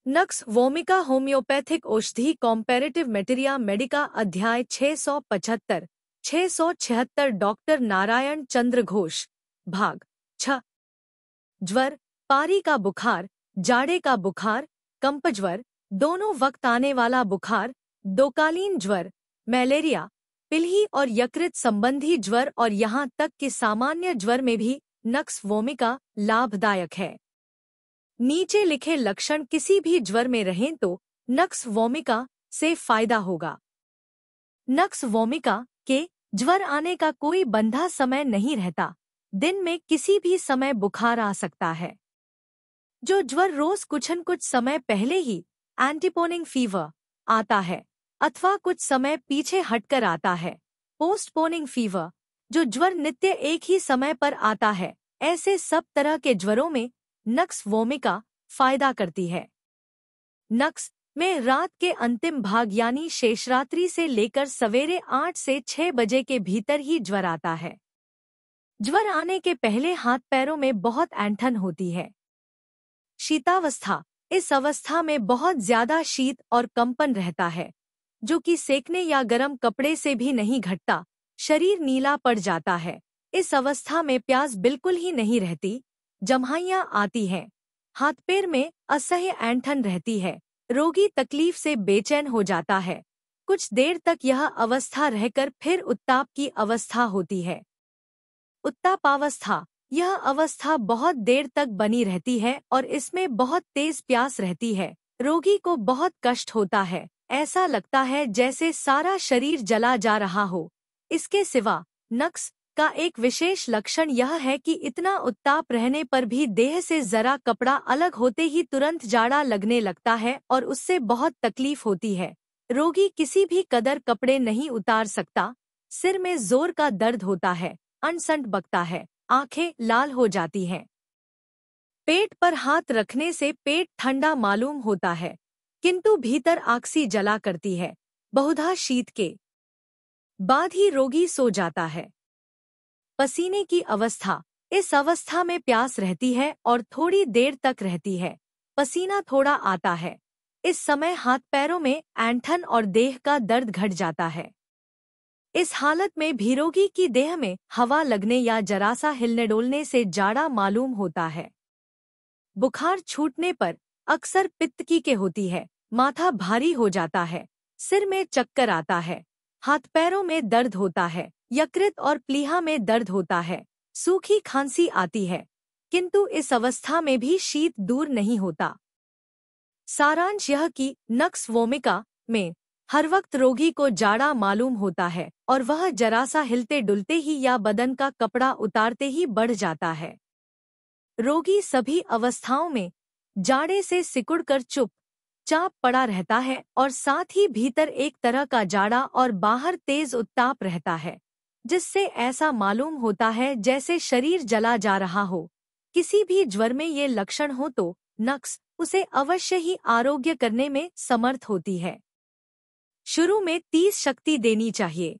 Nux vomica homeopathic औषधि कॉम्पैरेटिव मेटेरिया Medica अध्याय 675 676 doctor Narayan चंद्र घोष भाग 6 ज्वर, पारी का बुखार, जाड़े का बुखार, कंपज्वर, दोनों वक्त आने वाला बुखार, दोकालीन ज्वर, मलेरिया, पिल्ही और यकृत संबंधी ज्वर और यहाँ तक कि सामान्य ज्वर में भी नक्स वोमिका लाभदायक है। नीचे लिखे लक्षण किसी भी ज्वर में रहें तो नक्स वोमिका से फायदा होगा। नक्स वोमिका के ज्वर आने का कोई बंधा समय नहीं रहता। दिन में किसी भी समय बुखार आ सकता है। जो ज्वर रोज कुछ समय पहले ही एंटीपोनिंग फीवर आता है अथवा कुछ समय पीछे हटकर आता है, पोस्टपोनिंग फीवर, जो ज्वर नित्य एक ही समय पर आता है, ऐसे सब तरह के ज्वरों में नक्स वोमिका फायदा करती है। नक्स में रात के अंतिम भाग यानी शेषरात्रि से लेकर सवेरे 8 से 6 बजे के भीतर ही ज्वर आता है। ज्वर आने के पहले हाथ पैरों में बहुत ऐंठन होती है। शीतावस्था, इस अवस्था में बहुत ज्यादा शीत और कंपन रहता है, जो कि सेकने या गर्म कपड़े से भी नहीं घटता। शरीर नीला पड़ जाता है। इस अवस्था में प्यास बिल्कुल ही नहीं रहती। जम्हाइयां आती हैं। हाथ पैर में असह्य ऐंठन रहती है। रोगी तकलीफ से बेचैन हो जाता है। कुछ देर तक यह अवस्था रहकर फिर उत्ताप की अवस्था होती है। उत्तापावस्था, यह अवस्था बहुत देर तक बनी रहती है और इसमें बहुत तेज प्यास रहती है। रोगी को बहुत कष्ट होता है। ऐसा लगता है जैसे सारा शरीर जला जा रहा हो। इसके सिवा नक्स का एक विशेष लक्षण यह है कि इतना उत्ताप रहने पर भी देह से जरा कपड़ा अलग होते ही तुरंत जाड़ा लगने लगता है और उससे बहुत तकलीफ होती है। रोगी किसी भी कदर कपड़े नहीं उतार सकता। सिर में जोर का दर्द होता है, अनसंट बकता है, आंखें लाल हो जाती हैं। पेट पर हाथ रखने से पेट ठंडा मालूम होता है, किंतु भीतर आक्सी जला करती है। बहुधा शीत के बाद ही रोगी सो जाता है। पसीने की अवस्था, इस अवस्था में प्यास रहती है और थोड़ी देर तक रहती है। पसीना थोड़ा आता है। इस समय हाथ पैरों में ऐंठन और देह का दर्द घट जाता है। इस हालत में भी रोगी की देह में हवा लगने या जरा सा हिलने डोलने से जाड़ा मालूम होता है। बुखार छूटने पर अक्सर पित्त की होती है। माथा भारी हो जाता है। सिर में चक्कर आता है। हाथ पैरों में दर्द होता है। यकृत और प्लीहा में दर्द होता है। सूखी खांसी आती है, किंतु इस अवस्था में भी शीत दूर नहीं होता। सारांश यह कि नक्स वोमिका में हर वक्त रोगी को जाड़ा मालूम होता है और वह जरा सा हिलते डुलते ही या बदन का कपड़ा उतारते ही बढ़ जाता है। रोगी सभी अवस्थाओं में जाड़े से सिकुड़कर चुपचाप पड़ा रहता है और साथ ही भीतर एक तरह का जाड़ा और बाहर तेज उत्ताप रहता है, जिससे ऐसा मालूम होता है जैसे शरीर जला जा रहा हो। किसी भी ज्वर में ये लक्षण हो तो नक्स उसे अवश्य ही आरोग्य करने में समर्थ होती है। शुरू में 30 शक्ति देनी चाहिए।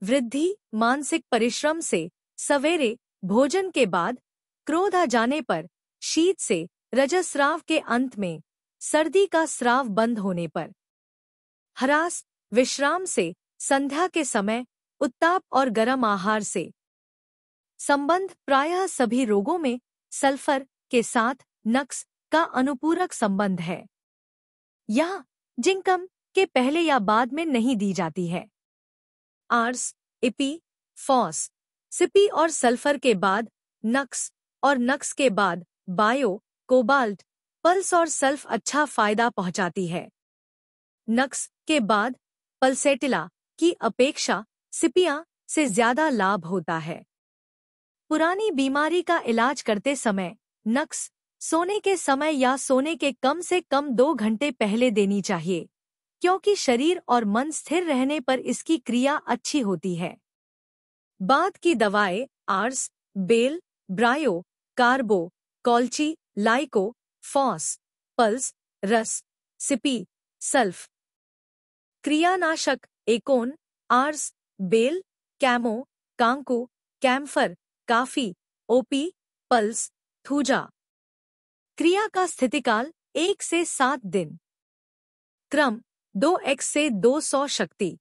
वृद्धि मानसिक परिश्रम से, सवेरे भोजन के बाद, क्रोध आ जाने पर, शीत से, रजस्राव के अंत में, सर्दी का स्राव बंद होने पर, हरास विश्राम से, संध्या के समय, उत्ताप और गर्म आहार से। संबंध प्रायः सभी रोगों में सल्फर के साथ नक्स का अनुपूरक संबंध है। यह जिंकम के पहले या बाद में नहीं दी जाती है। आर्स, इपी, फॉस, सिपी और सल्फर के बाद नक्स और नक्स के बाद बायो, कोबाल्ट, पल्स और सल्फ अच्छा फायदा पहुंचाती है। नक्स के बाद पल्सेटिला की अपेक्षा सिपिया से ज्यादा लाभ होता है। पुरानी बीमारी का इलाज करते समय नक्स सोने के समय या सोने के कम से कम 2 घंटे पहले देनी चाहिए, क्योंकि शरीर और मन स्थिर रहने पर इसकी क्रिया अच्छी होती है। बाद की दवाएं ars, bell, bryo, carbo, colchi, lyco, phos, puls, rhus, sepi, sulph. क्रियानाशक एकोन, आर्स, बेल, कैमो, कांकू, कैम्फर, काफी, ओपी, पल्स, थूजा। क्रिया का स्थितिकाल 1 से 7 दिन। क्रम 2x से 200 शक्ति